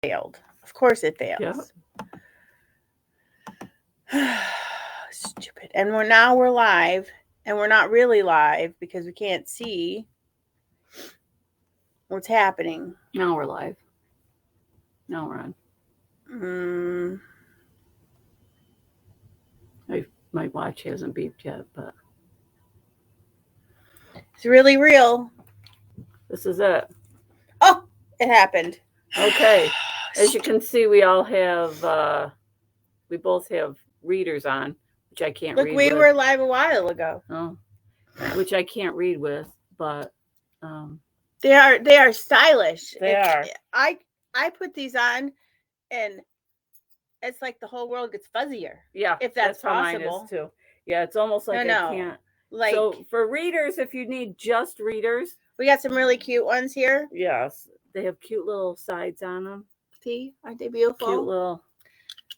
failed. Of course it Yep. fails. Stupid. And we're live, and we're not really live because we can't see what's happening. Now we're live. Now we're on. My watch hasn't beeped yet, but It's really real. this is it. Oh, it happened. Okay. As you can see, we all have, we both have readers on, which I can't read with. Look, we were live a while ago. Oh, which I can't read with, but they are stylish. They are. I put these on, and it's like the whole world gets fuzzier. Yeah, if that's possible. How mine is too. Yeah, it's almost like I can't. Like, so for readers, if you need just readers, we got some really cute ones here. Yes, they have cute little sides on them. See, aren't they beautiful? Cute little.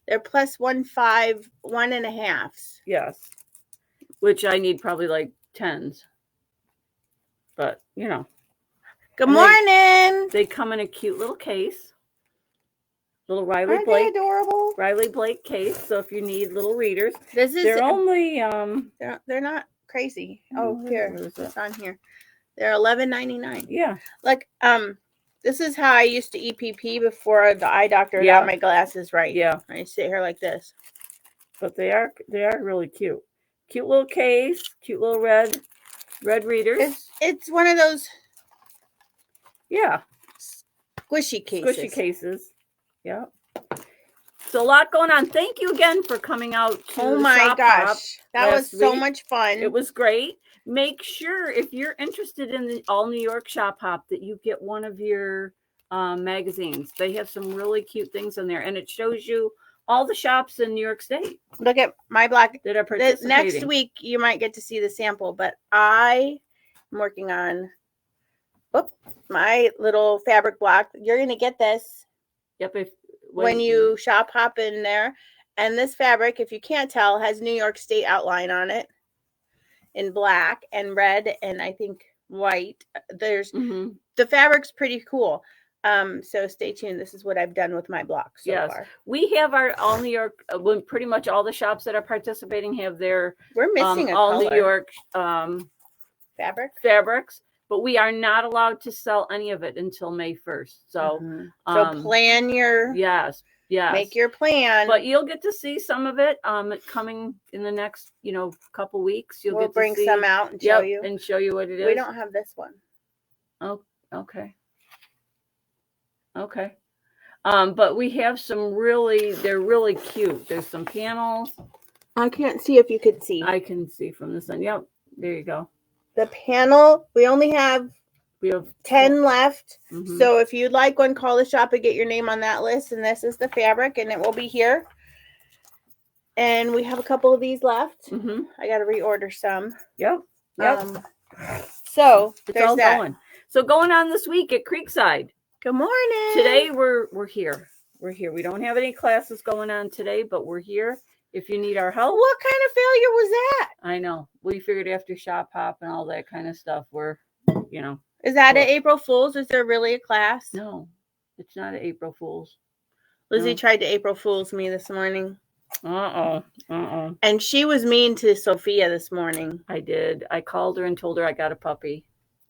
They're plus 1.5, 1.5. Yes, which I need probably like 10s. But you know. Good morning. They come in a cute little case. Little Riley Aren't Blake. They adorable? Riley Blake case. So if you need little readers, they're only they're not crazy. Oh, here it's on here. They're $11.99. Yeah. Like this is how I used to EPP before the eye doctor got my glasses right. Yeah. I sit here like this. But they are really cute. Cute little case. Cute little red readers. It's one of those. Yeah. Squishy cases. Squishy cases. Yeah. So a lot going on. Thank you again for coming out to Oh my gosh. That was so much fun. It was great. Make sure if you're interested in the All New York Shop Hop that you get one of your magazines. They have some really cute things in there, and it shows you all the shops in New York State. Look at my block. That are participating. Next week you might get to see the sample, but I am working on my little fabric block. You're going to get this. Yep. When you shop hop in there. And this fabric, if you can't tell, has New York State outline on it in black and red and I think white. There's the fabric's pretty cool. So stay tuned. This is what I've done with my block so far. We have our All New York, when pretty much all the shops that are participating have their we're missing All New York fabrics. But we are not allowed to sell any of it until May 1st. So, plan your make your plan. But you'll get to see some of it coming in the next, couple weeks. We'll get to bring some out and show you what it is. We don't have this one. Oh, okay. Okay. But we have some they're really cute. There's some panels. I can't see if you could see. I can see from this end. Yep. There you go. The panel, we have 10 left. So if you'd like one, call the shop and get your name on that list. And this is the fabric, and it will be here. And we have a couple of these left. I got to reorder some. Yep. So there's that. Going. So going on this week at Creekside. Good morning. Today we're here. We're here. We don't have any classes going on today, but we're here. If you need our help. What kind of failure was that? I know. We figured after shop hop and all that kind of stuff, Is that an April Fool's? Is there really a class? No, it's not an April Fool's. Lizzie tried to April Fool's me this morning. Uh-oh. And she was mean to Sophia this morning. I did. I called her and told her I got a puppy.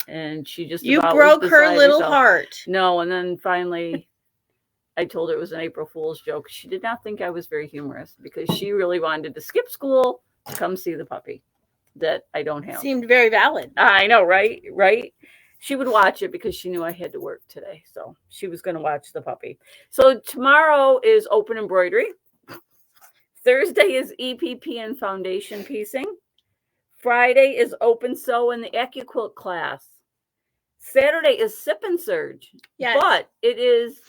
And she just You broke her little heart. No, and then finally I told her it was an April Fool's joke. She did not think I was very humorous because she really wanted to skip school to come see the puppy that I don't have. Seemed very valid. I know, right? Right? She would watch it because she knew I had to work today. So she was going to watch the puppy. So tomorrow is open embroidery. Thursday is EPP and foundation piecing. Friday is open sew in the AccuQuilt class. Saturday is Sip Serge. Yes. But it is...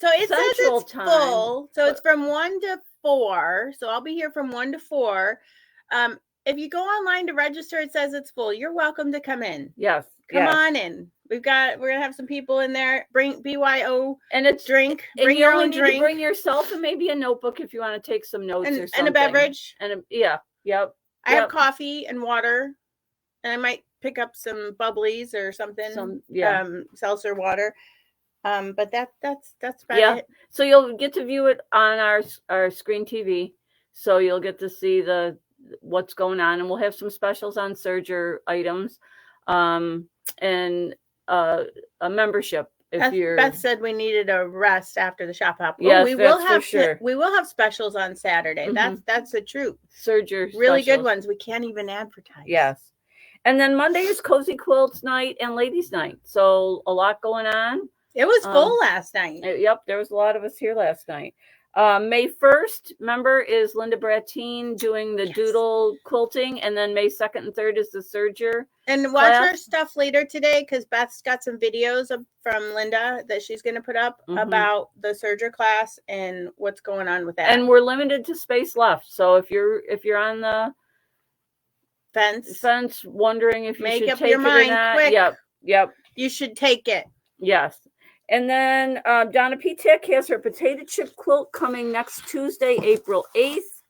So it says it's full. So it's from 1 to 4. So I'll be here from 1 to 4. If you go online to register, it says it's full. You're welcome to come in. Yes. Come on in. We're gonna have some people in there. Bring BYO and it's drink. Bring your own drink. Bring yourself and maybe a notebook if you want to take some notes or something. And a beverage. Yep. I have coffee and water, and I might pick up some bubblies or something. Seltzer water. But that's about it. So you'll get to view it on our screen TV. So you'll get to see what's going on, and we'll have some specials on Serger items, and a membership. If Beth said we needed a rest after the shop hop. Yes, we will have we will have specials on Saturday. Mm-hmm. That's the truth. Serger really specials. Good ones. We can't even advertise. Yes. And then Monday is Cozy Quilts night and Ladies night. So a lot going on. It was full last night. Yep, there was a lot of us here last night. May 1st, remember, is Linda Brattine doing the doodle quilting, and then May 2nd and 3rd is the Serger. And watch her stuff later today, because Beth's got some videos from Linda that she's going to put up about the Serger class and what's going on with that. And we're limited to space left, so if you're on the fence wondering if you should take it or not, quick. Yep, you should take it. Yes. And then Donna Pitek has her potato chip quilt coming next Tuesday, April 8th.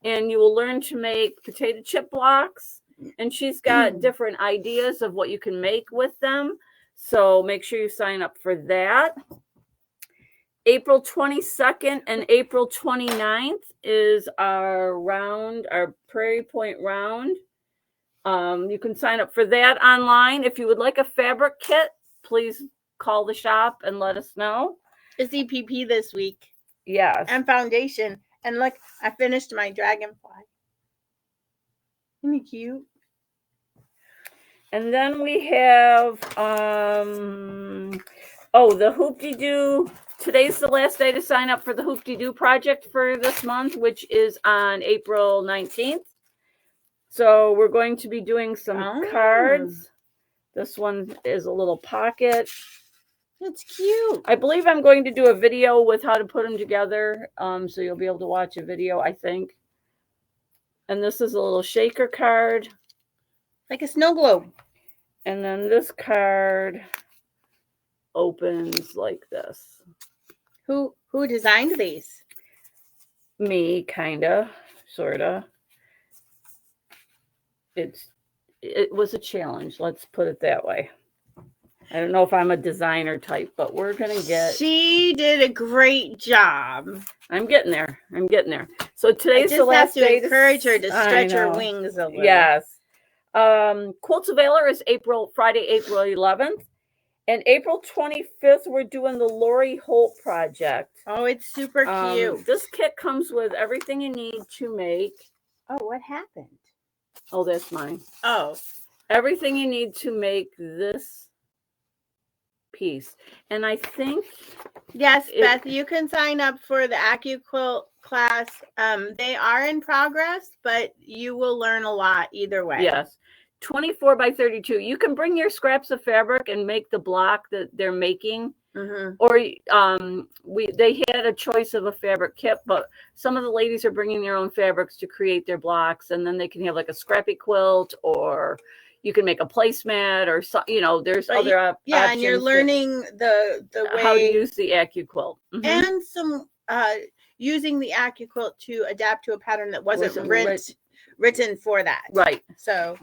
And you will learn to make potato chip blocks. And she's got different ideas of what you can make with them. So make sure you sign up for that. April 22nd and April 29th is our Prairie Point round. You can sign up for that online. If you would like a fabric kit, please call the shop and let us know. It's EPP this week. Yes. And foundation. And look, I finished my dragonfly. Isn't he cute? And then we have the Hoop-de-Doo. Today's the last day to sign up for the Hoop-de-Doo project for this month, which is on April 19th. So we're going to be doing some cards. This one is a little pocket. It's cute. I believe I'm going to do a video with how to put them together. So you'll be able to watch a video, I think. And this is a little shaker card. Like a snow globe. And then this card opens like this. Who designed these? Me, kinda, sorta. It was a challenge, let's put it that way. I don't know if I'm a designer type, but we're going to get... She did a great job. I'm getting there. So today's the last day. I just have to encourage her to stretch her wings a little. Yes. Quilts of Valor is Friday, April 11th. And April 25th, we're doing the Lori Holt project. Oh, it's super cute. This kit comes with everything you need to make... Oh, what happened? Oh, that's mine. Oh. Everything you need to make this piece. And I think... Yes, Beth, you can sign up for the AccuQuilt class. They are in progress, but you will learn a lot either way. Yes. 24 by 32. You can bring your scraps of fabric and make the block that they're making. Mm-hmm. Or they had a choice of a fabric kit, but some of the ladies are bringing their own fabrics to create their blocks, and then they can have like a scrappy quilt, or you can make a placemat, or there's other options. And you're learning the way how to use the AccuQuilt, and some using the AccuQuilt to adapt to a pattern that wasn't written for that. Right. So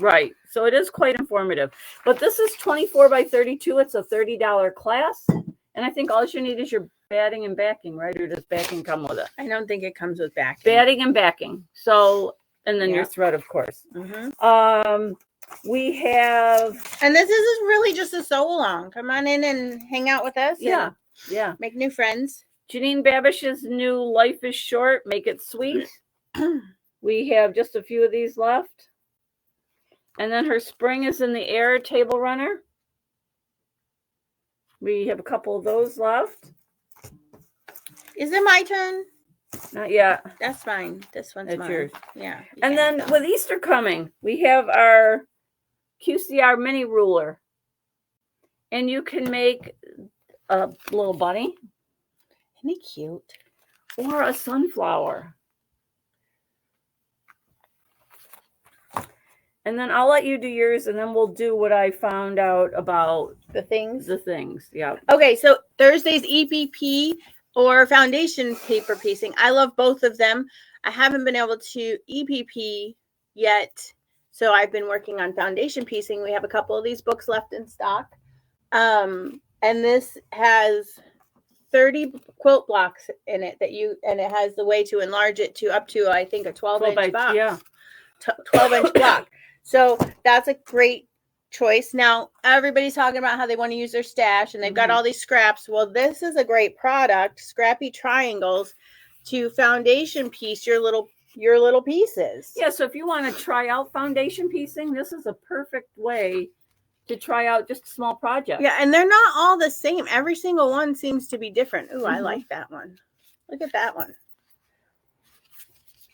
it is quite informative. But this is 24 by 32. It's a $30 class. And I think all you need is your batting and backing, right? Or does backing come with it? I don't think it comes with backing. Batting and backing. So, and then your thread, of course. Mm-hmm. We have... And this is really just a sew along. Come on in and hang out with us. Yeah. Make new friends. Janine Babish's new Life is Short. Make it sweet. We have just a few of these left. And then her Spring is in the Air table runner. We have a couple of those left. Is it my turn? Not yet. That's fine. This one's mine. Yours. Yeah. And then with Easter coming, we have our QCR mini ruler. And you can make a little bunny. Isn't he cute? Or a sunflower. And then I'll let you do yours, and then we'll do what I found out about the things. Yeah. Okay, so Thursday's EPP or foundation paper piecing. I love both of them. I haven't been able to EPP yet, so I've been working on foundation piecing. We have a couple of these books left in stock. And this has 30 quilt blocks in it and it has the way to enlarge it to up to, I think, a 12-inch box. Yeah. 12-inch block. So that's a great choice. Now, everybody's talking about how they want to use their stash and they've got all these scraps. Well, this is a great product, Scrappy Triangles, to foundation piece your little pieces. Yeah, so if you want to try out foundation piecing, this is a perfect way to try out just a small project. Yeah, and they're not all the same. Every single one seems to be different. Ooh, I like that one. Look at that one.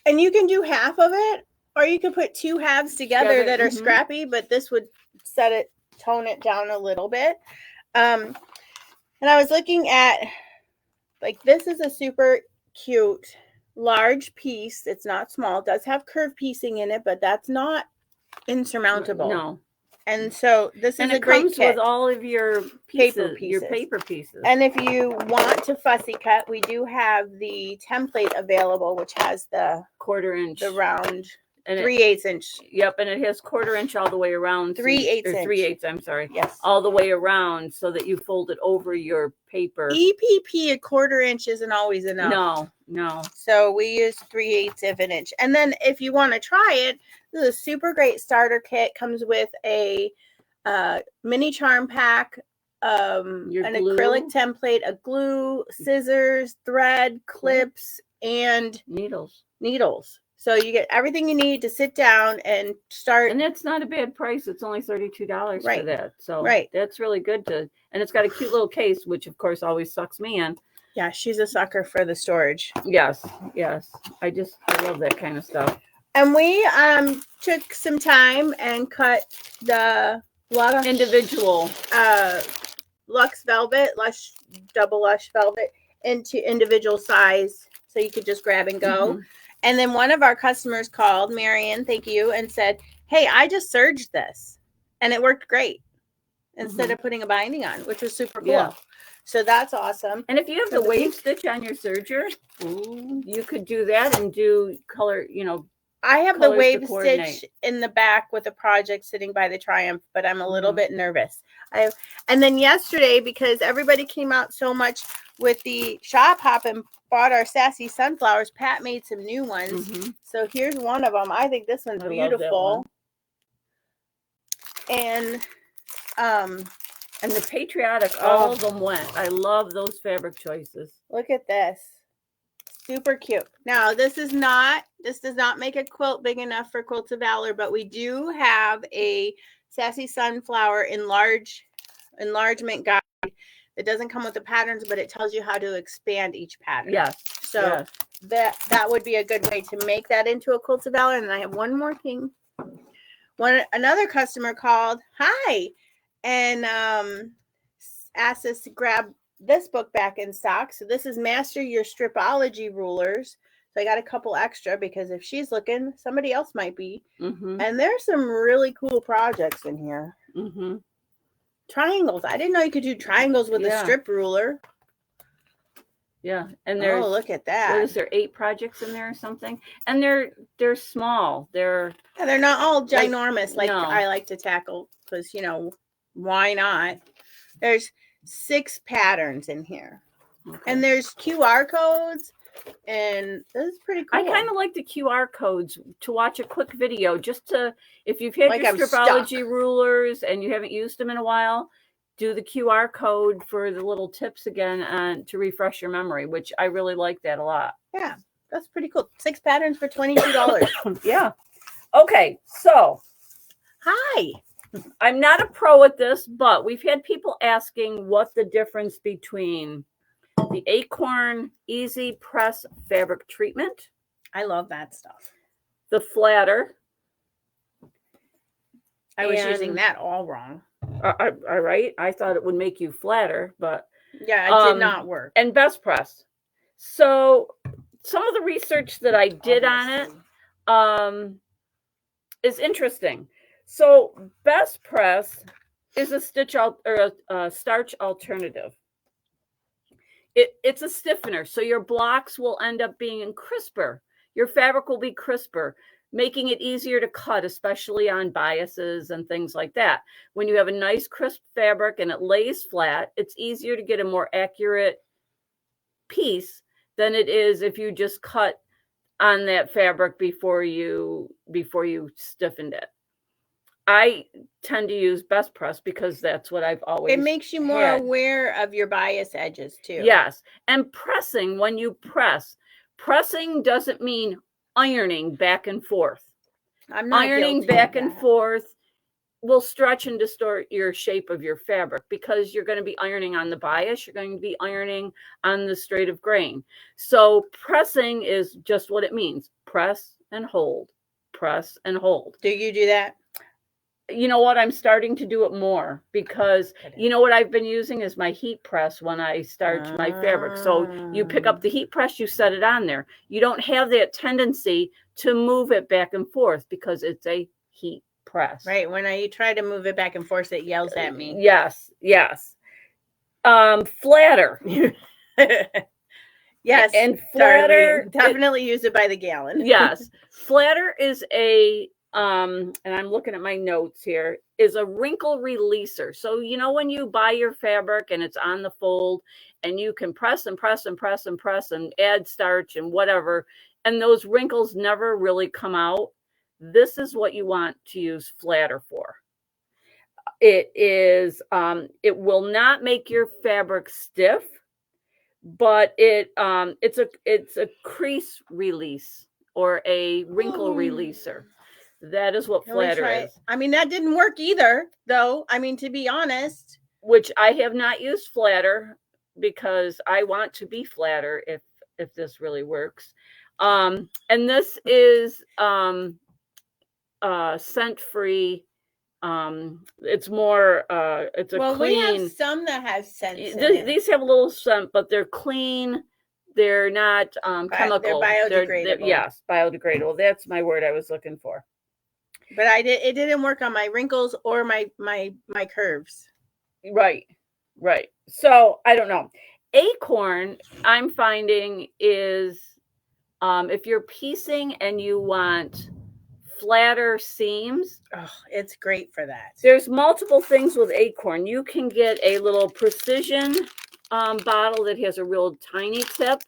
And you can do half of it, or you could put two halves together that are scrappy, but this would tone it down a little bit. And I was looking at, like, this is a super cute large piece. It's not small. It does have curved piecing in it, but that's not insurmountable. No. And so this is a great comes kit. with all of your pieces, your paper pieces. And if you want to fussy cut, we do have the template available, which has the 1/4 inch, the round, 3/8 inch. Yep, and it has 1/4 inch all the way around. 3/8 inch. 3/8. I'm sorry. Yes. All the way around, so that you fold it over your paper. EPP 1/4 inch isn't always enough. No. So we use 3/8 of an inch. And then if you want to try it, this is a super great starter kit. Comes with a mini charm pack, an acrylic template, a glue, scissors, thread, clips, and needles. So you get everything you need to sit down and start. And that's not a bad price. It's only $32 for that. So that's really good and it's got a cute little case, which of course always sucks me in. Yeah, she's a sucker for the storage. Yes. I love that kind of stuff. And we took some time and cut the individual luxe velvet, double lush velvet into individual size, so you could just grab and go. And then one of our customers called, Marion, thank you, and said, "Hey, I just serged this, and it worked great instead of putting a binding on," which was super cool. Yeah. So that's awesome. And if you have the wave stitch on your serger, you could do that and do color, I have the wave stitch in the back with a project sitting by the Triumph, but I'm a little bit nervous. And then yesterday, because everybody came out so much with the shop hop and bought our sassy sunflowers, Pat made some new ones. So here's one of them. I think this one's beautiful. And the patriotic, all of them went. I love those fabric choices. Look at this. Super cute. Now, this does not make a quilt big enough for Quilts of Valor, but we do have a Sassy Sunflower enlargement guide that doesn't come with the patterns, but it tells you how to expand each pattern. Yes. So that would be a good way to make that into a Quilts of Valor. And I have one more thing. Another customer called, hi, and asked us to grab this book back in stock. So this is Master Your Stripology Rulers. So I got a couple extra because if she's looking, somebody else might be. And there's some really cool projects in here. Triangles. I didn't know you could do triangles with a strip ruler. Yeah, and there's, look at that. What is there, 8 projects in there or something? And they're small. They're not all ginormous like I like to tackle, because why not? There's 6 patterns in here. And there's QR codes, and this is pretty cool. I kind of like the QR codes to watch a quick video, just to, if you've had your stripology rulers and you haven't used them in a while, do the QR code for the little tips again and to refresh your memory, which I really like that a lot. Yeah, that's pretty cool. 6 patterns for $22. Yeah. Okay, so hi. I'm not a pro at this, but we've had people asking what the difference between the Acorn Easy Press fabric treatment. I love that stuff. The flatter. I was using that all wrong. All right. I thought it would make you flatter, but yeah, it did not work. And Best Press. So some of the research that I did on it is interesting. So Best Press is a starch alternative. It's a stiffener, so your blocks will end up being crisper. Your fabric will be crisper. making it easier to cut, especially on biases and things like that. When you have a nice crisp fabric and it lays flat, it's easier to get a more accurate piece than it is if you just cut on that fabric before you stiffened it. I tend to use best press because that's what I've always It makes you more aware of your bias edges too. Yes. And pressing, when you pressing doesn't mean ironing back and forth. I'm not ironing back and forth will stretch and distort your shape of your fabric because you're going to be ironing on the bias. You're going to be ironing on the straight of grain. So pressing is just what it means. Press and hold. Press and hold. Do you do that? You know what? I'm starting to do it more because you know what I've been using is my heat press when I starch my fabric. So you pick up the heat press, you set it on there. You don't have that tendency to move it back and forth because it's a heat press. Right. When I try to move it back and forth, it yells at me. Yes. Yes. Flatter. Yes. And flatter. Definitely use it by the gallon. Yes. Flatter is a and I'm looking at my notes here, is a wrinkle releaser. So, you know, when you buy your fabric and it's on the fold and you can press and press and press and press and add starch and whatever, and those wrinkles never really come out, this is what you want to use flatter for. It is, it will not make your fabric stiff, but it's a crease release or a wrinkle releaser. That is what flatter is. I mean, that didn't work either, though. I mean, to be honest. Which I have not used flatter because I want to be flatter if this really works. And this is scent-free. It's more it's a clean. We have some that have scent. These have a little scent, but they're clean. They're not chemical. They're biodegradable. Yes, biodegradable. That's my word I was looking for. But it didn't work on my wrinkles or my curves. Right. So I don't know. Acorn, I'm finding is if you're piecing and you want flatter seams, it's great for that. There's multiple things with Acorn. You can get a little precision bottle that has a real tiny tip.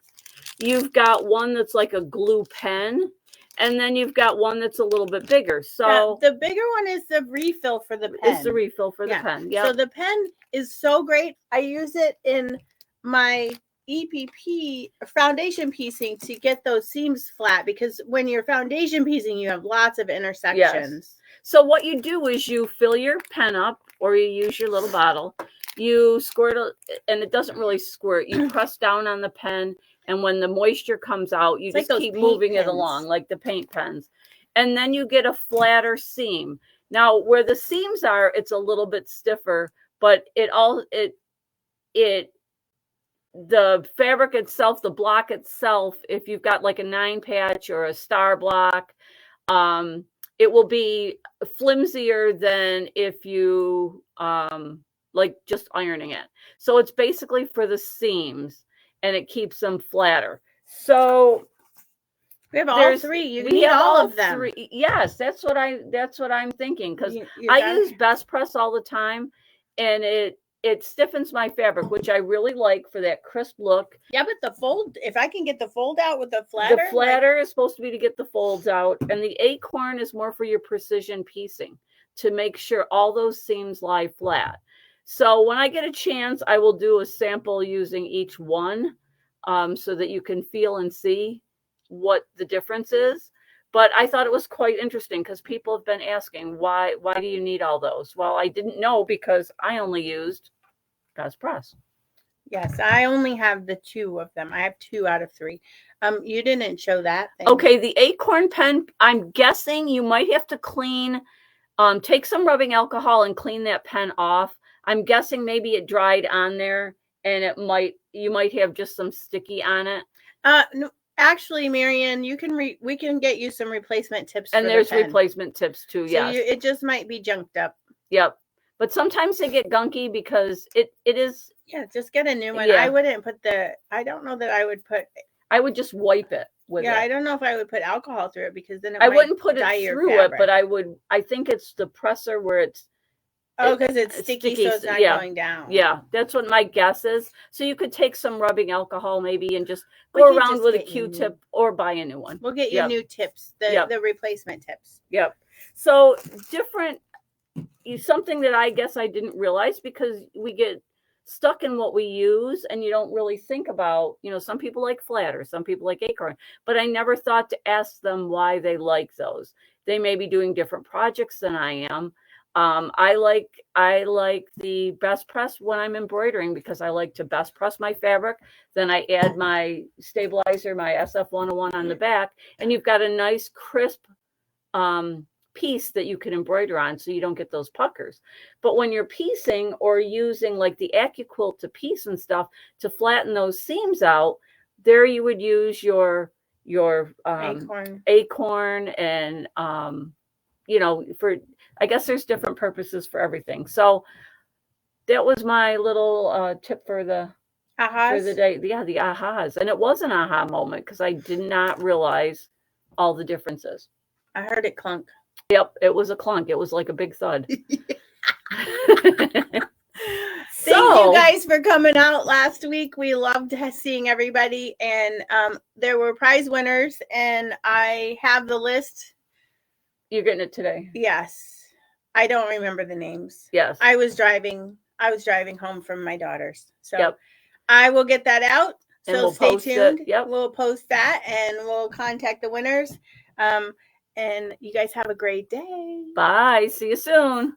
You've got one that's like a glue pen. And then you've got one that's a little bit bigger. So the bigger one is the refill for the pen. It's the refill for the pen. Yeah. So the pen is so great. I use it in my EPP foundation piecing to get those seams flat because when you're foundation piecing, you have lots of intersections. Yes. So what you do is you fill your pen up or you use your little bottle. You squirt it, and it doesn't really squirt. You press down on the pen. And when the moisture comes out, you just keep moving it along like the paint pens. And then you get a flatter seam. Now, where the seams are, it's a little bit stiffer, but the fabric itself, the block itself, if you've got like a 9-patch or a star block, it will be flimsier than if you like just ironing it. So it's basically for the seams. And it keeps them flatter. So we have all three. You need all of them. Three. Yes, that's what I'm thinking because I use best press all the time, and it stiffens my fabric, which I really like for that crisp look. Yeah, but the fold, if I can get the fold out with the flatter. The flatter is supposed to be to get the folds out, and the Acorn is more for your precision piecing to make sure all those seams lie flat. So when I get a chance, I will do a sample using each one so that you can feel and see what the difference is. But I thought it was quite interesting because people have been asking, why do you need all those? Well, I didn't know because I only used best press. Yes, I only have the 2 of them. I have 2 out of 3. You didn't show that thing. Okay, the Acorn pen, I'm guessing you might have to clean, take some rubbing alcohol and clean that pen off. I'm guessing maybe it dried on there and you might have just some sticky on it. No, actually, Marianne, we can get you some replacement tips. And there's replacement tips too. So yes. It just might be junked up. Yep. But sometimes they get gunky because it is. Yeah, just get a new one. Yeah. I wouldn't put I don't know that I would put. I would just wipe it. with Yeah, it. I don't know if I would put alcohol through it because then I wouldn't put it through it, but I think it's the presser where it's because it's sticky, so it's not going down. Yeah, that's what my guess is. So you could take some rubbing alcohol maybe and just go around with a Q-tip or buy a new one. We'll get you new tips, the replacement tips. Yep. So different, something that I guess I didn't realize, because we get stuck in what we use and you don't really think about, some people like flat or some people like acorn, but I never thought to ask them why they like those. They may be doing different projects than I am. I like the best press when I'm embroidering, because I like to best press my fabric. Then I add my stabilizer, my SF101 on the back, and you've got a nice crisp piece that you can embroider on, so you don't get those puckers. But when you're piecing or using like the AccuQuilt to piece and stuff to flatten those seams out, there you would use your acorn and for, I guess there's different purposes for everything. So that was my little tip for the day. Yeah, the ahas. And it was an aha moment because I did not realize all the differences. I heard it clunk. Yep, it was a clunk. It was like a big thud. Thank you guys for coming out last week. We loved seeing everybody, and there were prize winners, and I have the list. You're getting it today? Yes. I don't remember the names. Yes. I was driving home from my daughter's. So I will get that out. So stay tuned. Yep. We'll post that and we'll contact the winners. And you guys have a great day. Bye. See you soon.